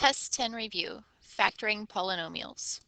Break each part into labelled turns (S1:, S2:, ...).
S1: Test 10 review, factoring polynomials.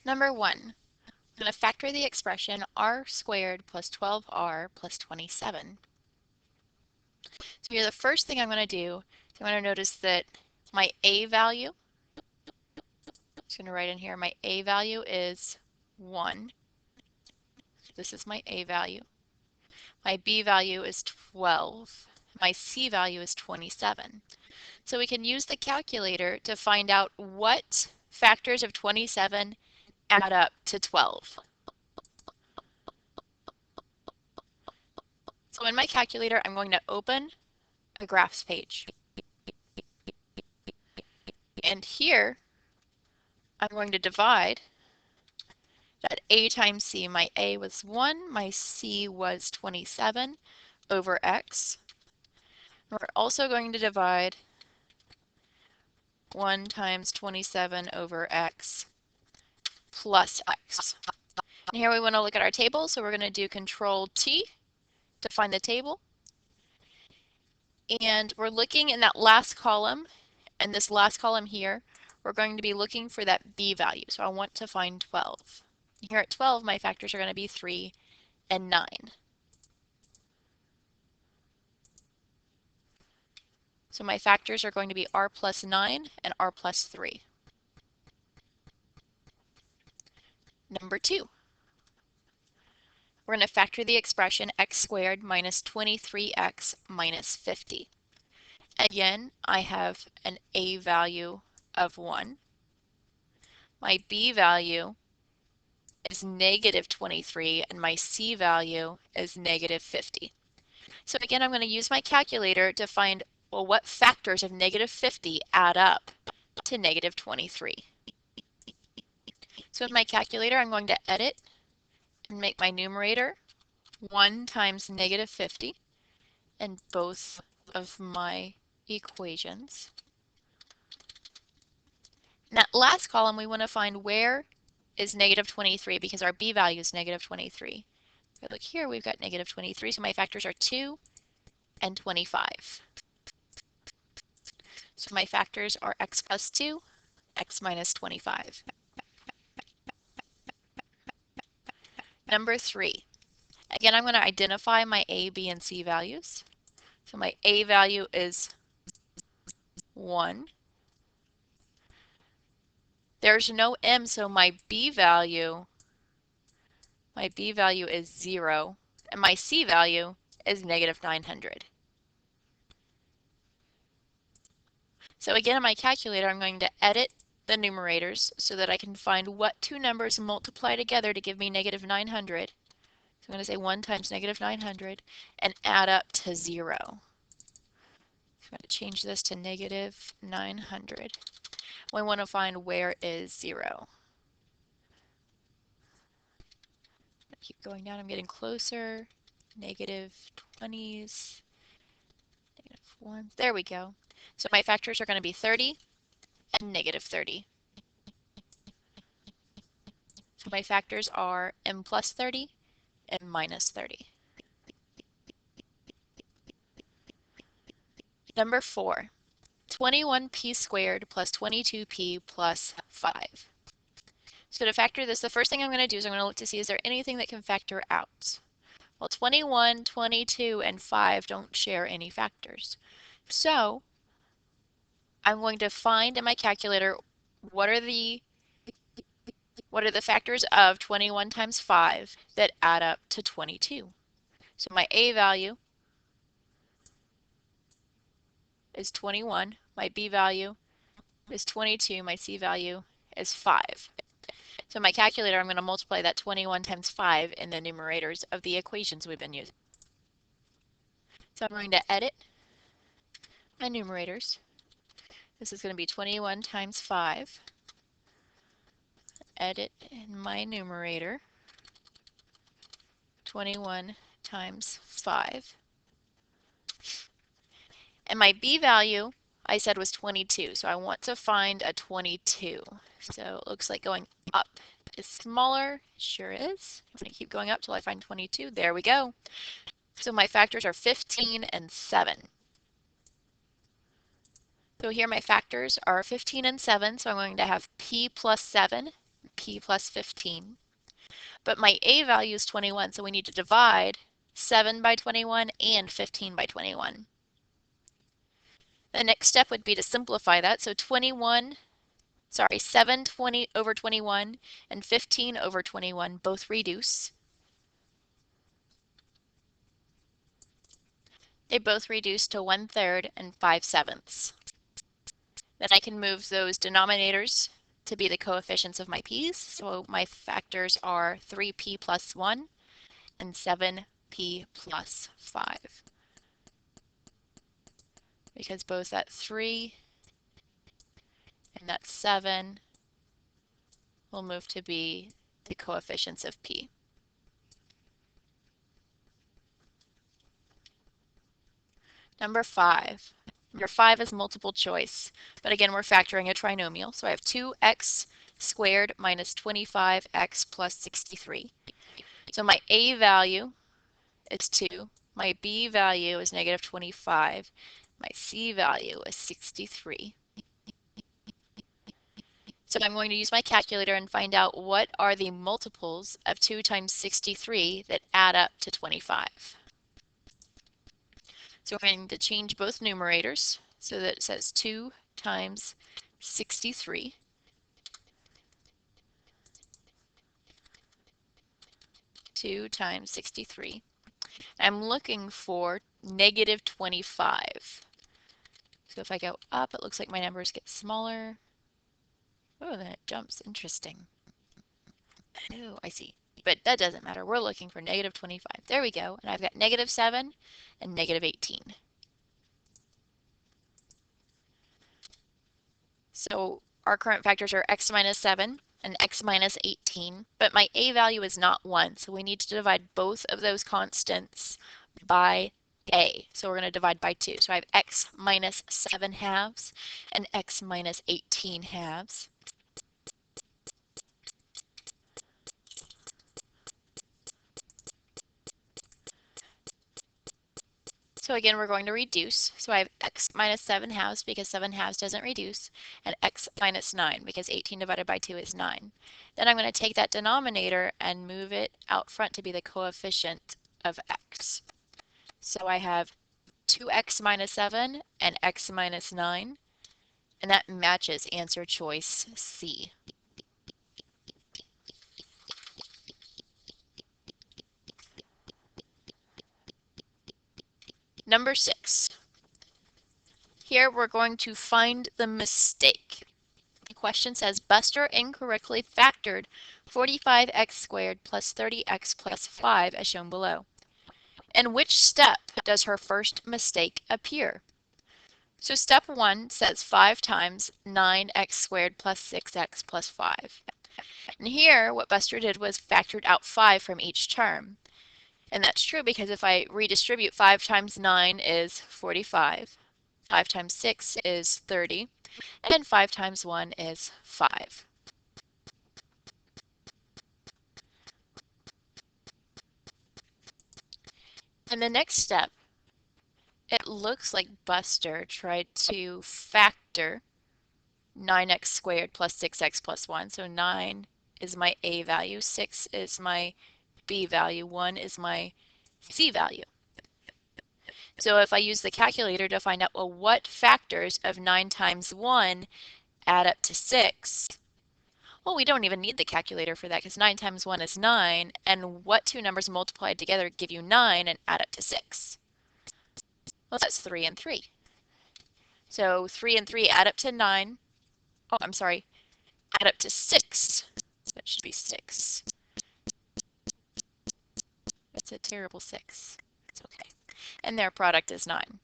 S1: Number 1, I'm going to factor the expression r squared plus 12r plus 27. So here the first thing I'm going to do is I'm going to notice that my a value, I'm just going to write in here, my a value is 1. This is my a value. My b value is 12. My c value is 27. So we can use the calculator to find out what factors of 27 add up to 12. So in my calculator, I'm going to open a graphs page. And here, I'm going to divide that a times c. My a was 1, my c was 27 over x. And we're also going to divide 1 times 27 over x plus x. And here we want to look at our table, so we're going to do Control T to find the table. And we're looking in that last column, and this last column here, we're going to be looking for that b value. So I want to find 12. Here at 12, my factors are going to be 3 and 9. So my factors are going to be r plus 9 and r plus 3. Number 2. We're going to factor the expression x squared minus 23x minus 50. Again, I have an a value of 1. My b value is negative 23, and my c value is negative 50. So again, I'm going to use my calculator to find, well, what factors of negative 50 add up to negative 23. So in my calculator, I'm going to edit and make my numerator 1 times negative 50 in both of my equations. In that last column, we want to find where is negative 23 because our b value is negative 23. If I look here, we've got negative 23, so my factors are 2 and 25. So my factors are x plus 2, x minus 25. Number 3. Again, I'm going to identify my a, b, and c values. So my a value is 1. There's no m, so my b value is 0, and my c value is negative 900. So again, in my calculator, I'm going to edit the numerators so that I can find what two numbers multiply together to give me negative 900. So I'm going to say 1 times negative 900 and add up to 0. I'm going to change this to negative 900. We want to find where is 0. Keep going down, I'm getting closer. Negative 20s, negative 1. There we go. So my factors are going to be 30 and negative 30. So my factors are m plus 30 and minus 30. Number 4, 21p squared plus 22p plus 5. So to factor this, the first thing I'm going to do is I'm going to look to see is there anything that can factor out. Well, 21, 22, and 5 don't share any factors. So I'm going to find in my calculator what are the factors of 21 times 5 that add up to 22. So my a value is 21, my b value is 22, my c value is 5. So in my calculator, I'm going to multiply that 21 times 5 in the numerators of the equations we've been using. So I'm going to edit my numerators. This is going to be 21 times 5. Edit in my numerator, 21 times 5. And my b value, I said, was 22, so I want to find a 22. So it looks like going up is smaller. Sure is. I'm going to keep going up till I find 22. There we go. So my factors are 15 and 7. So here my factors are 15 and 7, so I'm going to have p plus 7, p plus 15. But my a value is 21, so we need to divide 7 by 21 and 15 by 21. The next step would be to simplify that. So 7 over 21 and 15 over 21 both reduce. They both reduce to 1/3 and 5/7. Then I can move those denominators to be the coefficients of my p's. So my factors are 3p plus 1 and 7p plus 5. Because both that 3 and that 7 will move to be the coefficients of p. Number 5. Number 5 is multiple choice, but again we're factoring a trinomial. So I have 2x squared minus 25x plus 63. So my a value is 2, my b value is negative 25, my c value is 63. So I'm going to use my calculator and find out what are the multiples of 2 times 63 that add up to 25. So we're going to change both numerators so that it says 2 times 63. I'm looking for negative 25. So if I go up, it looks like my numbers get smaller. Oh, then it jumps. Interesting. Oh, I see. But that doesn't matter. We're looking for negative 25. There we go. And I've got negative 7 and negative 18. So our current factors are x minus 7 and x minus 18, but my a value is not 1, so we need to divide both of those constants by a. So we're going to divide by 2. So I have x minus 7 halves and x minus 18 halves. So again, we're going to reduce. So I have x minus 7 halves because 7 halves doesn't reduce, and x minus 9 because 18 divided by 2 is 9. Then I'm going to take that denominator and move it out front to be the coefficient of x. So I have 2x minus 7 and x minus 9, and that matches answer choice C. Number 6. Here we're going to find the mistake. The question says Buster incorrectly factored 45x squared plus 30x plus 5 as shown below. In which step does her first mistake appear? So step 1 says 5 times 9x squared plus 6x plus 5. And here what Buster did was factored out 5 from each term. And that's true because if I redistribute, 5 times 9 is 45, 5 times 6 is 30, and 5 times 1 is 5. In the next step, it looks like Buster tried to factor 9x squared plus 6x plus 1. So 9 is my a value, 6 is my b value, 1 is my c value. So if I use the calculator to find out, well, what factors of 9 times 1 add up to 6? Well, we don't even need the calculator for that because 9 times 1 is 9. And what two numbers multiplied together give you 9 and add up to 6? Well, that's 3 and 3. So 3 and 3 add up to 9. Oh, I'm sorry. Add up to 6. That should be 6. That's a terrible 6. It's okay. And their product is 9.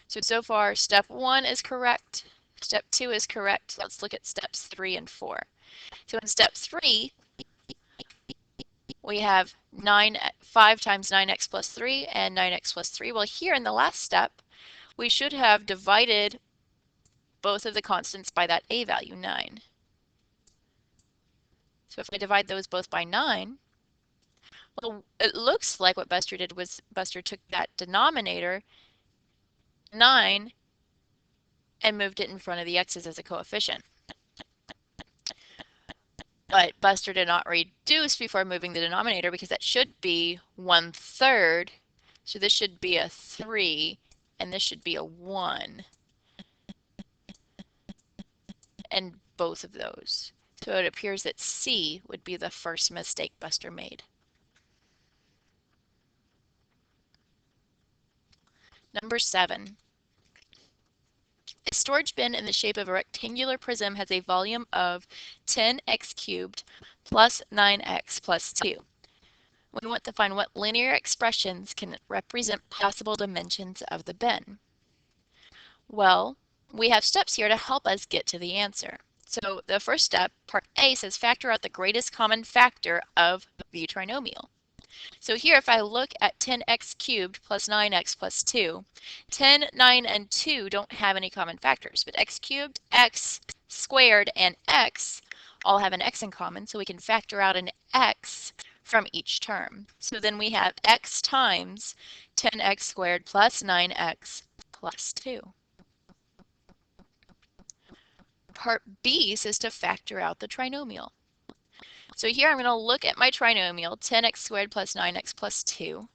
S1: So far, step 1 is correct. Step 2 is correct. Let's look at steps 3 and 4. So in step 3, we have 5 times 9x plus 3 and 9x plus 3. Well, here in the last step, we should have divided both of the constants by that a value, 9. So if I divide those both by 9, well, it looks like what Buster did was Buster took that denominator, 9, and moved it in front of the x's as a coefficient. But Buster did not reduce before moving the denominator because that should be 1/3. So this should be a 3 and this should be a 1. And both of those. So it appears that C would be the first mistake Buster made. Number 7. A storage bin in the shape of a rectangular prism has a volume of 10x cubed plus 9x plus 2. We want to find what linear expressions can represent possible dimensions of the bin. Well, we have steps here to help us get to the answer. So the first step, part A, says factor out the greatest common factor of the trinomial. So here, if I look at 10x cubed plus 9x plus 2, 10, 9, and 2 don't have any common factors, but x cubed, x squared, and x all have an x in common, so we can factor out an x from each term. So then we have x times 10x squared plus 9x plus 2. Part B says to factor out the trinomial. So here I'm going to look at my trinomial, 10x squared plus 9x plus 2.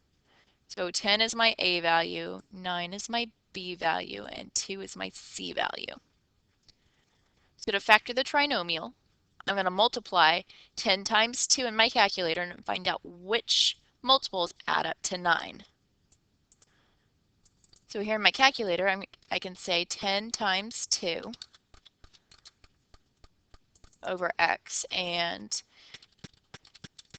S1: So 10 is my A value, 9 is my B value, and 2 is my C value. So to factor the trinomial, I'm going to multiply 10 times 2 in my calculator and find out which multiples add up to 9. So here in my calculator, I can say 10 times 2 over x and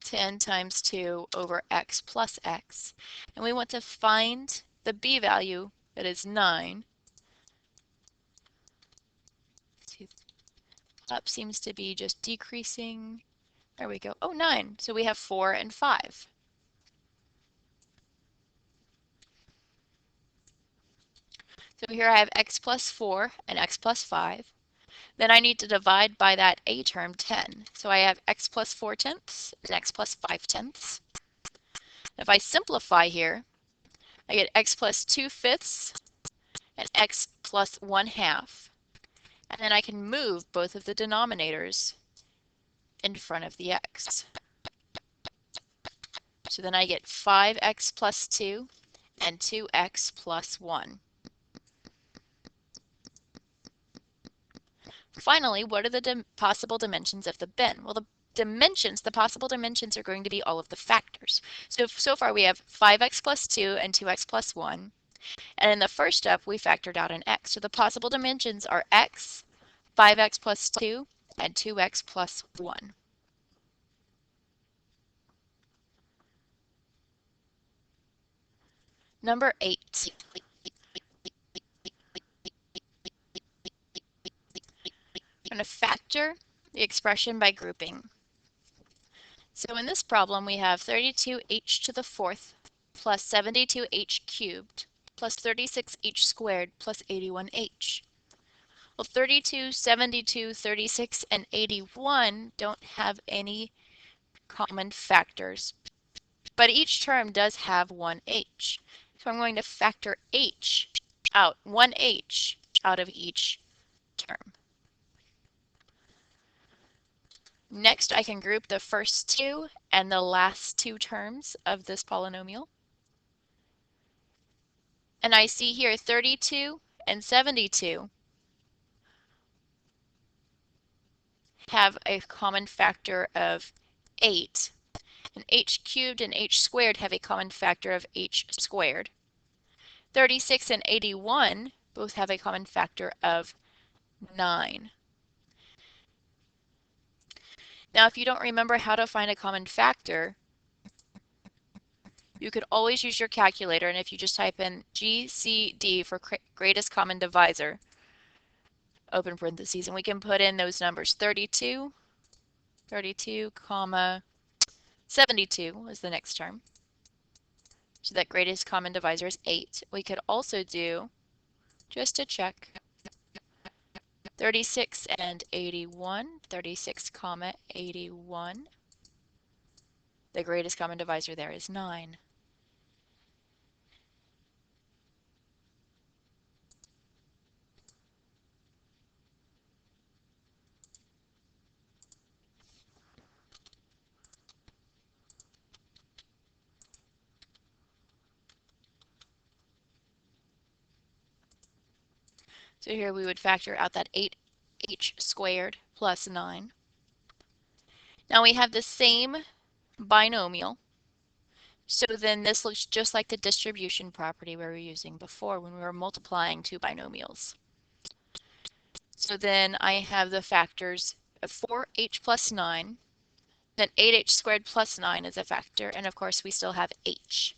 S1: 10 times 2 over x plus x. And we want to find the b value, that is 9. Up seems to be just decreasing. There we go. Oh, 9. So we have 4 and 5. So here I have x plus 4 and x plus 5. Then I need to divide by that a term, 10. So I have x plus 4 tenths and x plus 5 tenths. If I simplify here, I get x plus 2 fifths and x plus 1/2. And then I can move both of the denominators in front of the x. So then I get 5x plus 2 and 2x plus 1. Finally, what are the possible dimensions of the bin? Well, the possible dimensions are going to be all of the factors. So far we have 5x plus 2 and 2x plus 1. And in the first step, we factored out an x. So the possible dimensions are x, 5x plus 2, and 2x plus 1. Number 8. I'm going to factor the expression by grouping. So in this problem, we have 32h to the 4th plus 72h cubed plus 36h squared plus 81h. Well, 32, 72, 36, and 81 don't have any common factors, but each term does have one h. So I'm going to factor h out, one h out of each term. Next, I can group the first two and the last two terms of this polynomial. And I see here 32 and 72 have a common factor of 8. And h cubed and h squared have a common factor of h squared. 36 and 81 both have a common factor of 9. Now, if you don't remember how to find a common factor, you could always use your calculator, and if you just type in GCD for greatest common divisor, open parentheses, and we can put in those numbers. 32, comma 72 is the next term. So that greatest common divisor is 8. We could also do, just to check, 36 and 81, 36 comma 81. The greatest common divisor there is 9. So here we would factor out that 8h squared plus 9. Now we have the same binomial. So then this looks just like the distribution property we were using before when we were multiplying two binomials. So then I have the factors of 4h plus 9, then 8h squared plus 9 is a factor, and of course we still have h.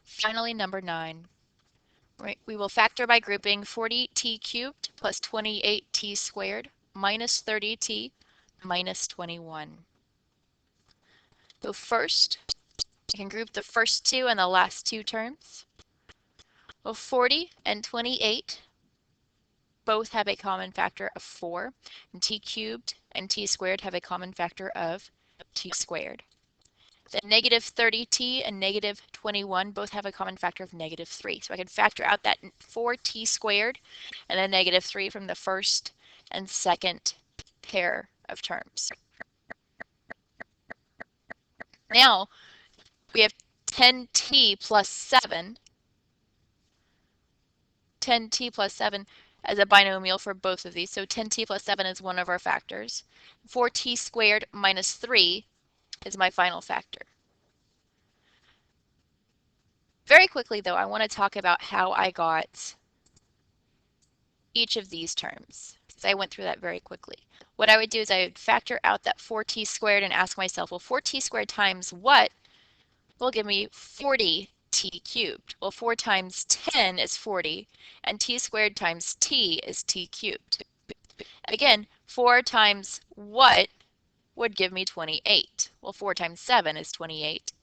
S1: Finally, number 9. Right, we will factor by grouping 40t cubed plus 28t squared minus 30t minus 21. So first, I can group the first two and the last two terms. Well, 40 and 28 both have a common factor of 4, and t cubed and t squared have a common factor of t squared. The negative 30t and negative 21 both have a common factor of negative 3. So I can factor out that 4t squared and then negative 3 from the first and second pair of terms. Now we have 10t plus 7. 10t plus 7 as a binomial for both of these. So 10t plus 7 is one of our factors. 4t squared minus 3 is my final factor. Very quickly, though, I want to talk about how I got each of these terms. So I went through that very quickly. What I would do is I would factor out that 4t squared and ask myself, well, 4t squared times what will give me 40t cubed? Well, 4 times 10 is 40, and t squared times t is t cubed. Again, 4 times what would give me 28? Well, 4 times 7 is 28.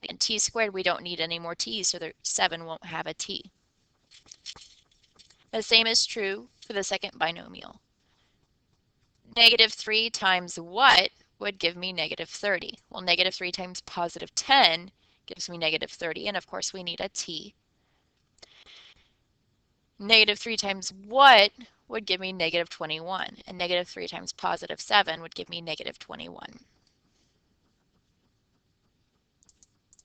S1: And t squared, we don't need any more t's, so the 7 won't have a t. The same is true for the second binomial. Negative 3 times what would give me negative 30? Well, negative 3 times positive 10 gives me negative 30, and of course we need a t. Negative 3 times what would give me negative 21? And negative 3 times positive 7 would give me negative 21.